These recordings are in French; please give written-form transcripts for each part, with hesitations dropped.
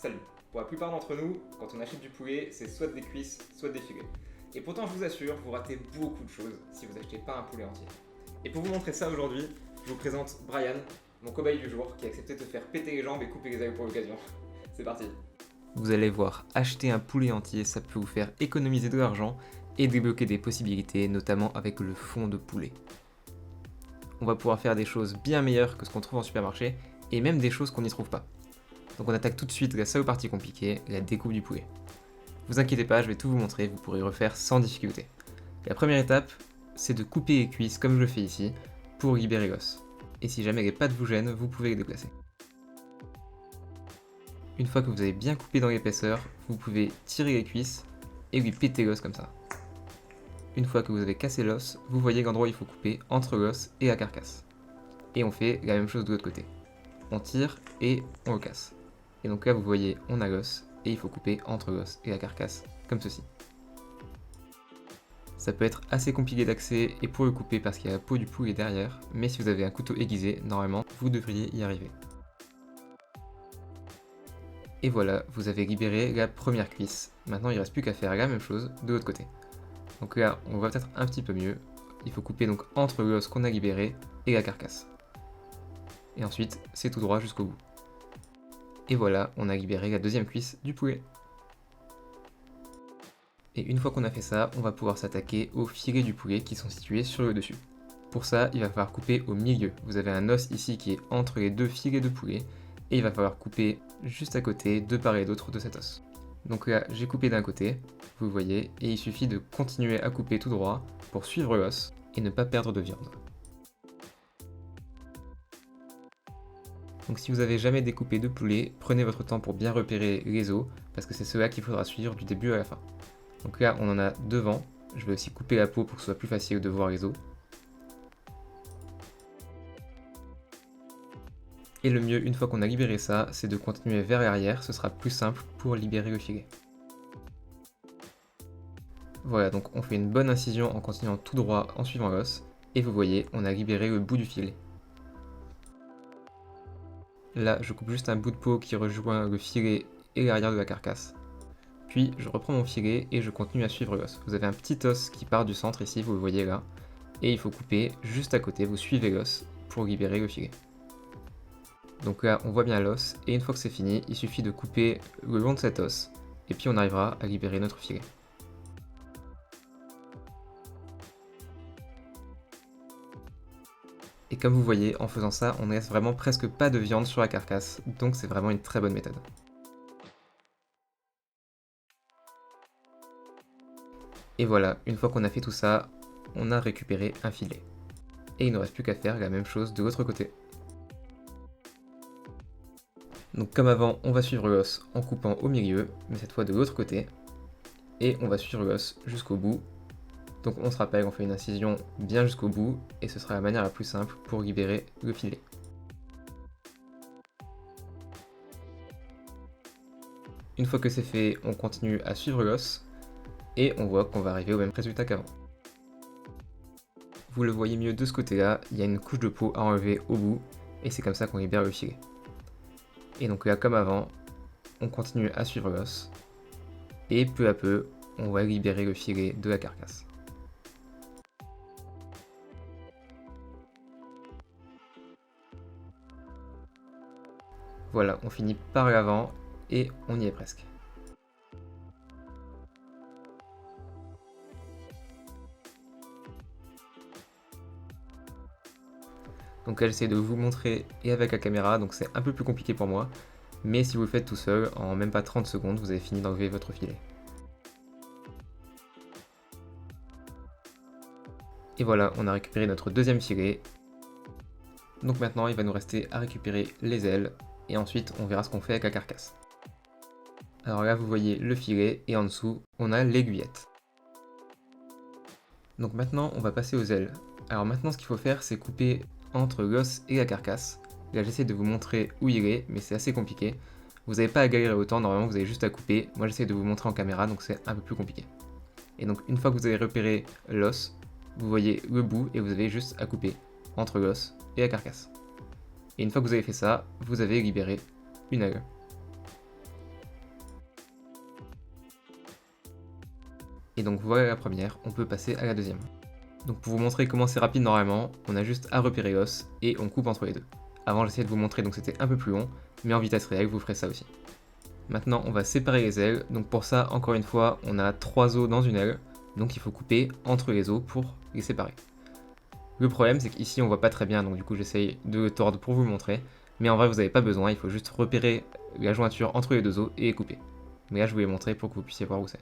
Salut. Pour la plupart d'entre nous, quand on achète du poulet, c'est soit des cuisses, soit des filets. Et pourtant, je vous assure, vous ratez beaucoup de choses si vous achetez pas un poulet entier. Et pour vous montrer ça aujourd'hui, je vous présente Brian, mon cobaye du jour, qui a accepté de te faire péter les jambes et couper les ailes pour l'occasion. C'est parti. Vous allez voir, acheter un poulet entier, ça peut vous faire économiser de l'argent et débloquer des possibilités, notamment avec le fond de poulet. On va pouvoir faire des choses bien meilleures que ce qu'on trouve en supermarché, et même des choses qu'on n'y trouve pas. Donc on attaque tout de suite la seule partie compliquée, la découpe du poulet. Vous inquiétez pas, je vais tout vous montrer, vous pourrez refaire sans difficulté. La première étape, c'est de couper les cuisses comme je le fais ici, pour libérer l'os. Et si jamais les pattes vous gênent, vous pouvez les déplacer. Une fois que vous avez bien coupé dans l'épaisseur, vous pouvez tirer les cuisses et lui péter l'os comme ça. Une fois que vous avez cassé l'os, vous voyez l'endroit où il faut couper entre l'os et la carcasse. Et on fait la même chose de l'autre côté. On tire et on le casse. Et donc là vous voyez, on a l'os et il faut couper entre l'os et la carcasse, comme ceci. Ça peut être assez compliqué d'accès et pour le couper parce qu'il y a la peau du poulet derrière, mais si vous avez un couteau aiguisé, normalement vous devriez y arriver. Et voilà, vous avez libéré la première cuisse. Maintenant il ne reste plus qu'à faire la même chose de l'autre côté. Donc là on voit peut-être un petit peu mieux. Il faut couper donc entre l'os qu'on a libéré et la carcasse. Et ensuite c'est tout droit jusqu'au bout. Et voilà, on a libéré la deuxième cuisse du poulet. Et une fois qu'on a fait ça, on va pouvoir s'attaquer aux filets du poulet qui sont situés sur le dessus. Pour ça, il va falloir couper au milieu. Vous avez un os ici qui est entre les deux filets de poulet, et il va falloir couper juste à côté, de part et d'autre de cet os. Donc là, j'ai coupé d'un côté, vous voyez, et il suffit de continuer à couper tout droit pour suivre l'os et ne pas perdre de viande. Donc si vous avez jamais découpé de poulet, prenez votre temps pour bien repérer les os, parce que c'est cela qu'il faudra suivre du début à la fin. Donc là on en a devant, je vais aussi couper la peau pour que ce soit plus facile de voir les os. Et le mieux, une fois qu'on a libéré ça, c'est de continuer vers l'arrière, ce sera plus simple pour libérer le filet. Voilà, donc on fait une bonne incision en continuant tout droit en suivant l'os, et vous voyez, on a libéré le bout du filet. Là, je coupe juste un bout de peau qui rejoint le filet et l'arrière de la carcasse. Puis, je reprends mon filet et je continue à suivre l'os. Vous avez un petit os qui part du centre ici, vous le voyez là. Et il faut couper juste à côté, vous suivez l'os pour libérer le filet. Donc là, on voit bien l'os, et une fois que c'est fini, il suffit de couper le long de cet os, et puis on arrivera à libérer notre filet. Et comme vous voyez, en faisant ça, on ne laisse vraiment presque pas de viande sur la carcasse, donc c'est vraiment une très bonne méthode. Et voilà, une fois qu'on a fait tout ça, on a récupéré un filet. Et il ne reste plus qu'à faire la même chose de l'autre côté. Donc comme avant, on va suivre l'os en coupant au milieu, mais cette fois de l'autre côté. Et on va suivre l'os jusqu'au bout. Donc on se rappelle, on fait une incision bien jusqu'au bout, et ce sera la manière la plus simple pour libérer le filet. Une fois que c'est fait, on continue à suivre l'os, et on voit qu'on va arriver au même résultat qu'avant. Vous le voyez mieux de ce côté-là, il y a une couche de peau à enlever au bout, et c'est comme ça qu'on libère le filet. Et donc là, comme avant, on continue à suivre l'os, et peu à peu, on va libérer le filet de la carcasse. Voilà, on finit par l'avant, et on y est presque. Donc là j'essaie de vous montrer et avec la caméra, donc c'est un peu plus compliqué pour moi, mais si vous le faites tout seul, en même pas 30 secondes, vous avez fini d'enlever votre filet. Et voilà, on a récupéré notre deuxième filet. Donc maintenant il va nous rester à récupérer les ailes, et ensuite on verra ce qu'on fait avec la carcasse. Alors là vous voyez le filet, et en dessous on a l'aiguillette. Donc maintenant on va passer aux ailes. Alors maintenant ce qu'il faut faire c'est couper entre l'os et la carcasse. Là j'essaie de vous montrer où il est, mais c'est assez compliqué. Vous n'avez pas à galérer autant, normalement vous avez juste à couper. Moi j'essaie de vous montrer en caméra, donc c'est un peu plus compliqué. Et donc une fois que vous avez repéré l'os, vous voyez le bout et vous avez juste à couper entre l'os et la carcasse. Et une fois que vous avez fait ça, vous avez libéré une aile. Et donc voilà la première, on peut passer à la deuxième. Donc pour vous montrer comment c'est rapide normalement, on a juste à repérer l'os et on coupe entre les deux. Avant j'essayais de vous montrer donc c'était un peu plus long, mais en vitesse réelle vous ferez ça aussi. Maintenant on va séparer les ailes, donc pour ça encore une fois on a 3 os dans une aile, donc il faut couper entre les os pour les séparer. Le problème c'est qu'ici on voit pas très bien, donc du coup j'essaye de le tordre pour vous le montrer, mais en vrai vous n'avez pas besoin, il faut juste repérer la jointure entre les deux os et les couper. Mais là je vous l'ai montré pour que vous puissiez voir où c'est.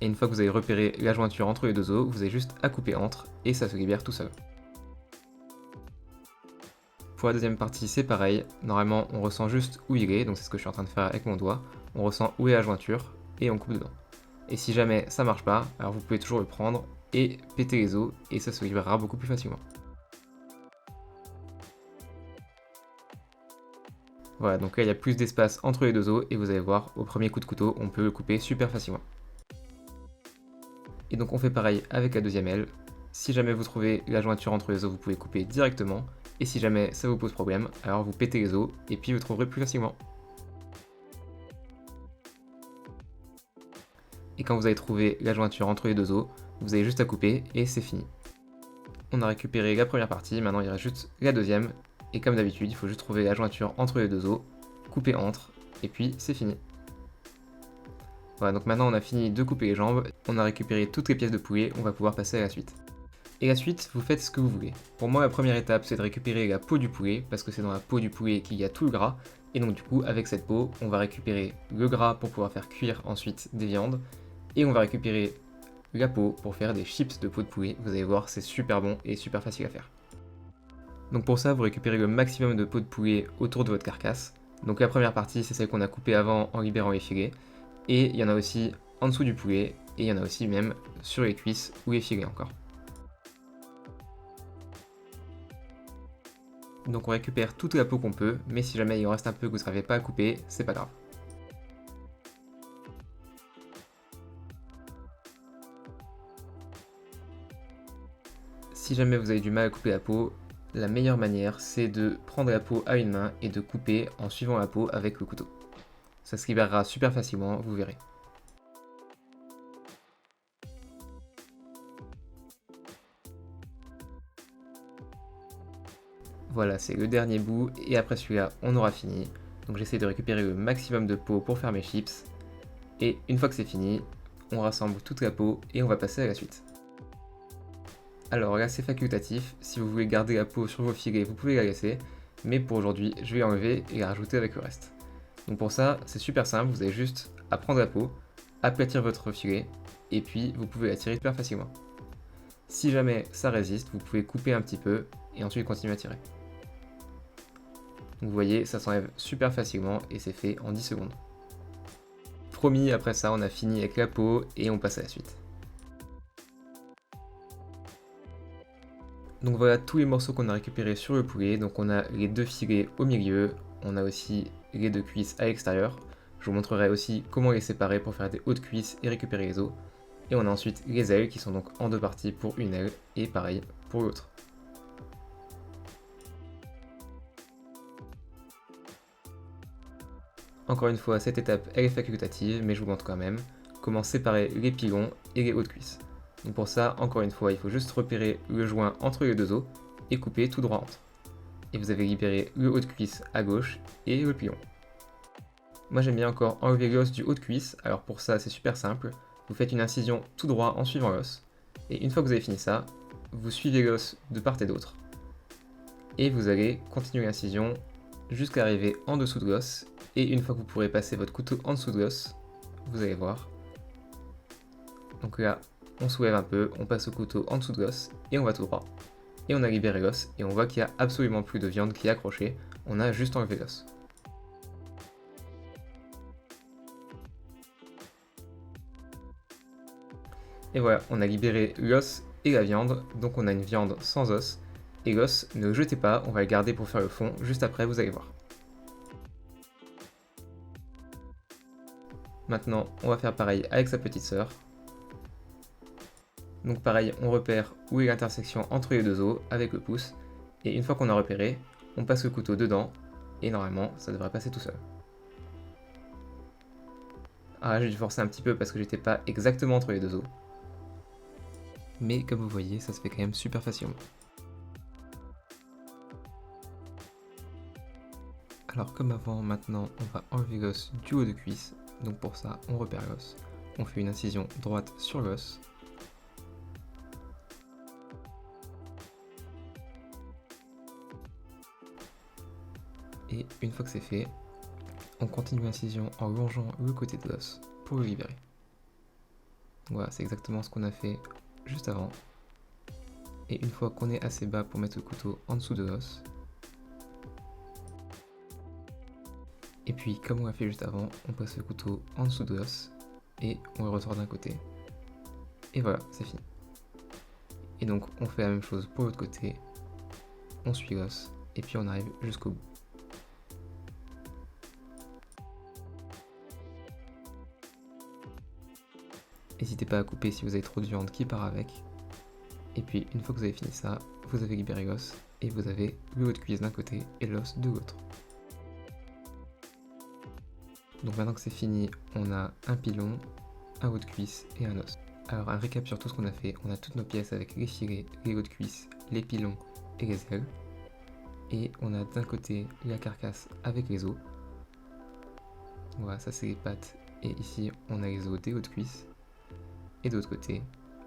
Et une fois que vous avez repéré la jointure entre les deux os, vous avez juste à couper entre et ça se libère tout seul. Pour la deuxième partie c'est pareil, normalement on ressent juste où il est, donc c'est ce que je suis en train de faire avec mon doigt, on ressent où est la jointure et on coupe dedans. Et si jamais ça marche pas, alors vous pouvez toujours le prendre et péter les os et ça se libérera beaucoup plus facilement. Voilà, donc là il y a plus d'espace entre les deux os et vous allez voir, au premier coup de couteau, on peut le couper super facilement. Et donc on fait pareil avec la deuxième aile. Si jamais vous trouvez la jointure entre les os, vous pouvez couper directement. Et si jamais ça vous pose problème, alors vous pétez les os et puis vous trouverez plus facilement. Et quand vous avez trouvé la jointure entre les deux os, vous avez juste à couper et c'est fini. On a récupéré la première partie, maintenant il reste juste la deuxième. Et comme d'habitude, il faut juste trouver la jointure entre les deux os, couper entre, et puis c'est fini. Voilà, donc maintenant on a fini de couper les jambes, on a récupéré toutes les pièces de poulet, on va pouvoir passer à la suite. Et la suite, vous faites ce que vous voulez. Pour moi, la première étape, c'est de récupérer la peau du poulet, parce que c'est dans la peau du poulet qu'il y a tout le gras. Et donc du coup, avec cette peau, on va récupérer le gras pour pouvoir faire cuire ensuite des viandes. Et on va récupérer la peau pour faire des chips de peau de poulet. Vous allez voir, c'est super bon et super facile à faire. Donc pour ça, vous récupérez le maximum de peau de poulet autour de votre carcasse. Donc la première partie, c'est celle qu'on a coupée avant en libérant les filets. Et il y en a aussi en dessous du poulet, et il y en a aussi même sur les cuisses ou les filets encore. Donc on récupère toute la peau qu'on peut, mais si jamais il en reste un peu que vous n'arrivez pas à couper, c'est pas grave. Si jamais vous avez du mal à couper la peau, la meilleure manière c'est de prendre la peau à une main et de couper en suivant la peau avec le couteau. Ça se libérera super facilement, vous verrez. Voilà, c'est le dernier bout, et après celui-là, on aura fini. Donc j'essaie de récupérer le maximum de peau pour faire mes chips. Et une fois que c'est fini, on rassemble toute la peau et on va passer à la suite. Alors là c'est facultatif, si vous voulez garder la peau sur vos filets, vous pouvez la laisser. Mais pour aujourd'hui, je vais l'enlever et la rajouter avec le reste. Donc pour ça, c'est super simple, vous avez juste à prendre la peau, aplatir votre filet, et puis vous pouvez la tirer super facilement. Si jamais ça résiste, vous pouvez couper un petit peu et ensuite continuer à tirer. Donc vous voyez, ça s'enlève super facilement et c'est fait en 10 secondes. Promis, après ça, on a fini avec la peau et on passe à la suite. Donc voilà tous les morceaux qu'on a récupérés sur le poulet. Donc on a les deux filets au milieu, on a aussi les deux cuisses à l'extérieur. Je vous montrerai aussi comment les séparer pour faire des hautes cuisses et récupérer les os. Et on a ensuite les ailes qui sont donc en deux parties pour une aile et pareil pour l'autre. Encore une fois, cette étape elle est facultative, mais je vous montre quand même comment séparer les pilons et les hautes cuisses. Donc pour ça, encore une fois, il faut juste repérer le joint entre les deux os et couper tout droit entre. Et vous avez libéré le haut de cuisse à gauche et le pilon. Moi j'aime bien encore enlever l'os du haut de cuisse, alors pour ça c'est super simple. Vous faites une incision tout droit en suivant l'os, et une fois que vous avez fini ça, vous suivez l'os de part et d'autre, et vous allez continuer l'incision jusqu'à arriver en dessous de l'os, et une fois que vous pourrez passer votre couteau en dessous de l'os, vous allez voir. Donc là, on soulève un peu, on passe le couteau en dessous de l'os, et on va tout droit. Et on a libéré l'os, et on voit qu'il n'y a absolument plus de viande qui est accrochée, on a juste enlevé l'os. Et voilà, on a libéré l'os et la viande, donc on a une viande sans os. Et l'os, ne le jetez pas, on va le garder pour faire le fond, juste après vous allez voir. Maintenant, on va faire pareil avec sa petite sœur. Donc pareil, on repère où est l'intersection entre les deux os avec le pouce. Et une fois qu'on a repéré, on passe le couteau dedans, et normalement, ça devrait passer tout seul. Ah, j'ai dû forcer un petit peu parce que j'étais pas exactement entre les deux os. Mais comme vous voyez, ça se fait quand même super facilement. Alors comme avant, maintenant on va enlever l'os du haut de cuisse. Donc pour ça, on repère l'os. On fait une incision droite sur l'os. Et une fois que c'est fait, on continue l'incision en longeant le côté de l'os pour le libérer. Voilà, c'est exactement ce qu'on a fait juste avant. Et une fois qu'on est assez bas pour mettre le couteau en dessous de l'os, et puis comme on l'a fait juste avant, on passe le couteau en dessous de l'os et on le ressort d'un côté. Et voilà, c'est fini. Et donc on fait la même chose pour l'autre côté, on suit l'os et puis on arrive jusqu'au bout. N'hésitez pas à couper si vous avez trop de viande qui part avec. Et puis une fois que vous avez fini ça, vous avez libéré l'os et vous avez le haut de cuisse d'un côté et l'os de l'autre. Donc maintenant que c'est fini, on a un pilon, un haut de cuisse et un os. Alors un récap sur tout ce qu'on a fait, on a toutes nos pièces avec les filets, les hauts de cuisse, les pilons et les ailes. Et on a d'un côté la carcasse avec les os. Voilà, ça c'est les pattes. Et ici on a les os des hauts de cuisse. Et de l'autre côté,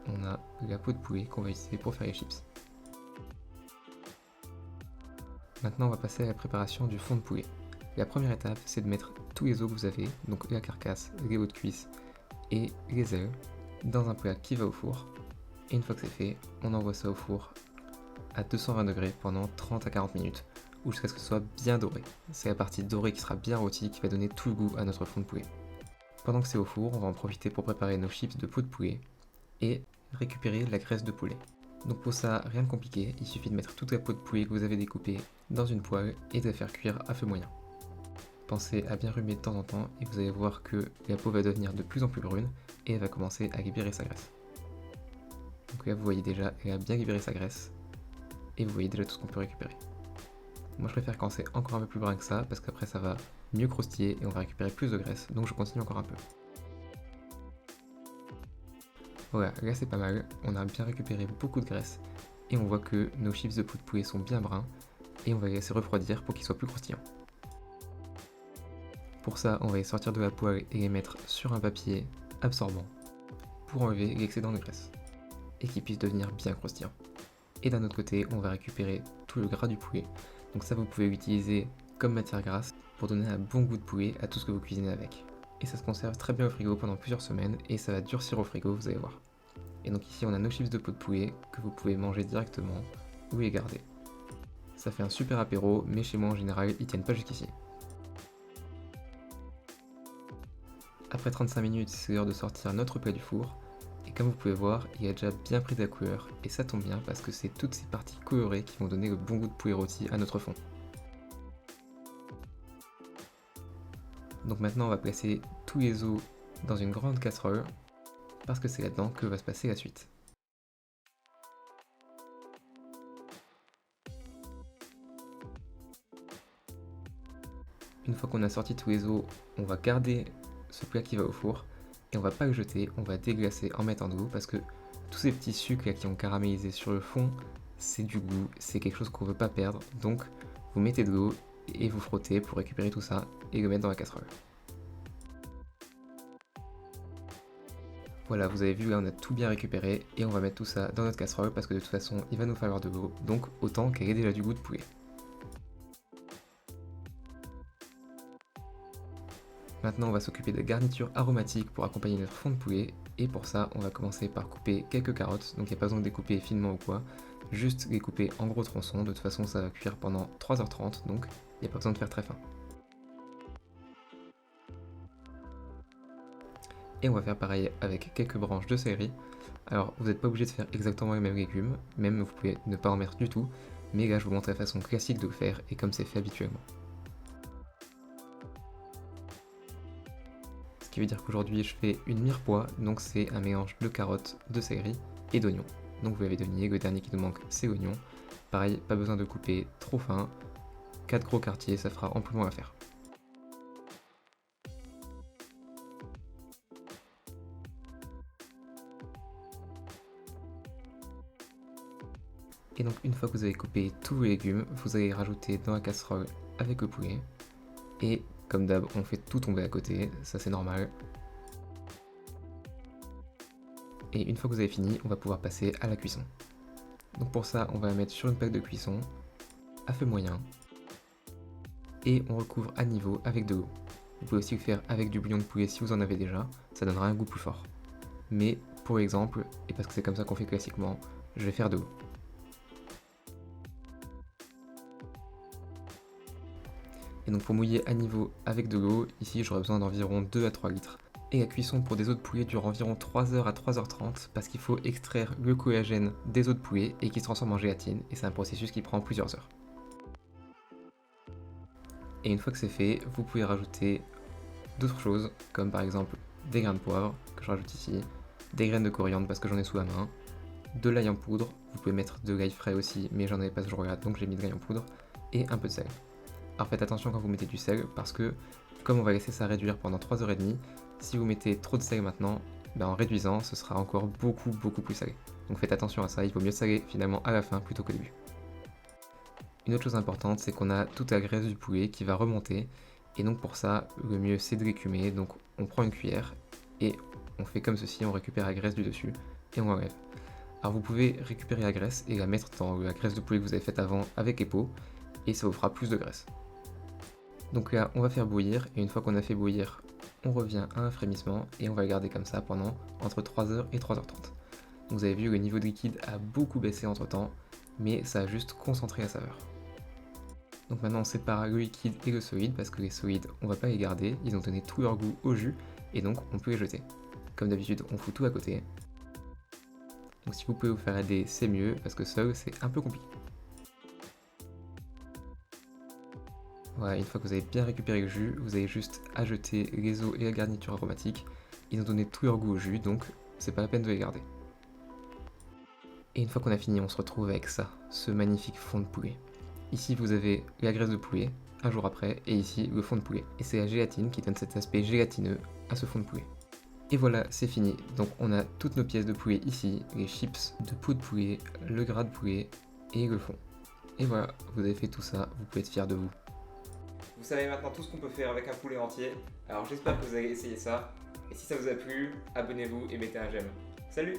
on a la peau de poulet qu'on va utiliser pour faire les chips. Maintenant on va passer à la préparation du fond de poulet. La première étape, c'est de mettre tous les os que vous avez, donc la carcasse, les hauts de cuisse et les ailes, dans un plat qui va au four. Et une fois que c'est fait, on envoie ça au four à 220 degrés pendant 30 à 40 minutes, ou jusqu'à ce que ce soit bien doré. C'est la partie dorée qui sera bien rôtie qui va donner tout le goût à notre fond de poulet. Pendant que c'est au four, on va en profiter pour préparer nos chips de peau de poulet et récupérer la graisse de poulet. Donc pour ça, rien de compliqué, il suffit de mettre toute la peau de poulet que vous avez découpée dans une poêle et de la faire cuire à feu moyen. Pensez à bien remuer de temps en temps et vous allez voir que la peau va devenir de plus en plus brune et elle va commencer à libérer sa graisse. Donc là vous voyez déjà, elle a bien libéré sa graisse et vous voyez déjà tout ce qu'on peut récupérer. Moi je préfère quand c'est encore un peu plus brun que ça parce qu'après ça va mieux croustiller et on va récupérer plus de graisse, donc je continue encore un peu. Voilà, là c'est pas mal, on a bien récupéré beaucoup de graisse et on voit que nos chips de peau de poulet sont bien bruns et on va les laisser refroidir pour qu'ils soient plus croustillants. Pour ça, on va les sortir de la poêle et les mettre sur un papier absorbant pour enlever l'excédent de graisse et qu'ils puissent devenir bien croustillants. Et d'un autre côté, on va récupérer tout le gras du poulet. Donc ça, vous pouvez l'utiliser comme matière grasse pour donner un bon goût de poulet à tout ce que vous cuisinez avec. Et ça se conserve très bien au frigo pendant plusieurs semaines et ça va durcir au frigo, vous allez voir. Et donc ici, on a nos chips de peau de poulet que vous pouvez manger directement ou les garder. Ça fait un super apéro, mais chez moi en général, ils tiennent pas jusqu'ici. Après 35 minutes, c'est l'heure de sortir notre plat du four. Et comme vous pouvez voir, il a déjà bien pris de la couleur. Et ça tombe bien parce que c'est toutes ces parties colorées qui vont donner le bon goût de poulet rôti à notre fond. Donc maintenant, on va placer tous les os dans une grande casserole parce que c'est là-dedans que va se passer la suite. Une fois qu'on a sorti tous les os, on va garder ce plat qui va au four et on va pas le jeter, on va déglacer en mettant de l'eau parce que tous ces petits sucres là qui ont caramélisé sur le fond, c'est du goût, c'est quelque chose qu'on veut pas perdre, donc vous mettez de l'eau et vous frottez pour récupérer tout ça et le mettre dans la casserole. Voilà, vous avez vu là on a tout bien récupéré et on va mettre tout ça dans notre casserole parce que de toute façon il va nous falloir de l'eau, donc autant qu'elle ait déjà du goût de poulet. Maintenant on va s'occuper de garnitures aromatiques pour accompagner notre fond de poulet et pour ça on va commencer par couper quelques carottes, donc il n'y a pas besoin de les couper finement ou quoi, juste les couper en gros tronçons, de toute façon ça va cuire pendant 3h30 donc il n'y a pas besoin de faire très fin. Et on va faire pareil avec quelques branches de céleri. Alors vous n'êtes pas obligé de faire exactement les mêmes légumes, même vous pouvez ne pas en mettre du tout, mais là je vous montre la façon classique de le faire et comme c'est fait habituellement. Ce qui veut dire qu'aujourd'hui je fais une mirepoix, donc c'est un mélange de carottes, de céleri et d'oignons. Donc vous l'avez deviné, le dernier qui nous manque c'est l'oignon. Pareil, pas besoin de couper trop fin, 4 gros quartiers ça fera amplement l'affaire. Et donc une fois que vous avez coupé tous les légumes, vous allez les rajouter dans la casserole avec le poulet. Et comme d'hab, on fait tout tomber à côté, ça c'est normal. Et une fois que vous avez fini, on va pouvoir passer à la cuisson. Donc pour ça, on va la mettre sur une plaque de cuisson, à feu moyen, et on recouvre à niveau avec de l'eau. Vous pouvez aussi le faire avec du bouillon de poulet si vous en avez déjà, ça donnera un goût plus fort. Mais pour l'exemple, et parce que c'est comme ça qu'on fait classiquement, je vais faire de l'eau. Et donc pour mouiller à niveau avec de l'eau, ici j'aurai besoin d'environ 2 à 3 litres. Et la cuisson pour des os de poulet dure environ 3h à 3h30 parce qu'il faut extraire le collagène des os de poulet et qui se transforme en gélatine, et c'est un processus qui prend plusieurs heures. Et une fois que c'est fait, vous pouvez rajouter d'autres choses, comme par exemple des grains de poivre, que je rajoute ici, des graines de coriandre parce que j'en ai sous la main, de l'ail en poudre, vous pouvez mettre de l'ail frais aussi, mais j'en avais pas ce jour-là, donc j'ai mis de l'ail en poudre, et un peu de sel. Alors faites attention quand vous mettez du sel, parce que comme on va laisser ça réduire pendant 3h30, si vous mettez trop de sel maintenant, en réduisant, ce sera encore beaucoup plus salé. Donc faites attention à ça, il vaut mieux saler finalement à la fin plutôt qu'au début. Une autre chose importante, c'est qu'on a toute la graisse du poulet qui va remonter, et donc pour ça, le mieux c'est de l'écumer, donc on prend une cuillère, et on fait comme ceci, on récupère la graisse du dessus, et on l'enlève. Alors vous pouvez récupérer la graisse et la mettre dans la graisse de poulet que vous avez faite avant avec les pots, et ça vous fera plus de graisse. Donc là, on va faire bouillir, et une fois qu'on a fait bouillir, on revient à un frémissement, et on va le garder comme ça pendant entre 3h et 3h30. Donc vous avez vu, le niveau de liquide a beaucoup baissé entre temps, mais ça a juste concentré la saveur. Donc maintenant on sépare le liquide et le solide, parce que les solides, on va pas les garder, ils ont donné tout leur goût au jus, et donc on peut les jeter. Comme d'habitude, on fout tout à côté. Donc si vous pouvez vous faire aider, c'est mieux, parce que seul, c'est un peu compliqué. Voilà, une fois que vous avez bien récupéré le jus, vous avez juste à jeter les os et la garniture aromatique. Ils ont donné tout leur goût au jus, donc c'est pas la peine de les garder. Et une fois qu'on a fini, on se retrouve avec ça, ce magnifique fond de poulet. Ici vous avez la graisse de poulet, un jour après, et ici le fond de poulet. Et c'est la gélatine qui donne cet aspect gélatineux à ce fond de poulet. Et voilà, c'est fini. Donc on a toutes nos pièces de poulet ici, les chips de peau de poulet, le gras de poulet et le fond. Et voilà, vous avez fait tout ça, vous pouvez être fiers de vous. Vous savez maintenant tout ce qu'on peut faire avec un poulet entier, alors j'espère que vous allez essayer ça. Et si ça vous a plu, abonnez-vous et mettez un j'aime. Salut!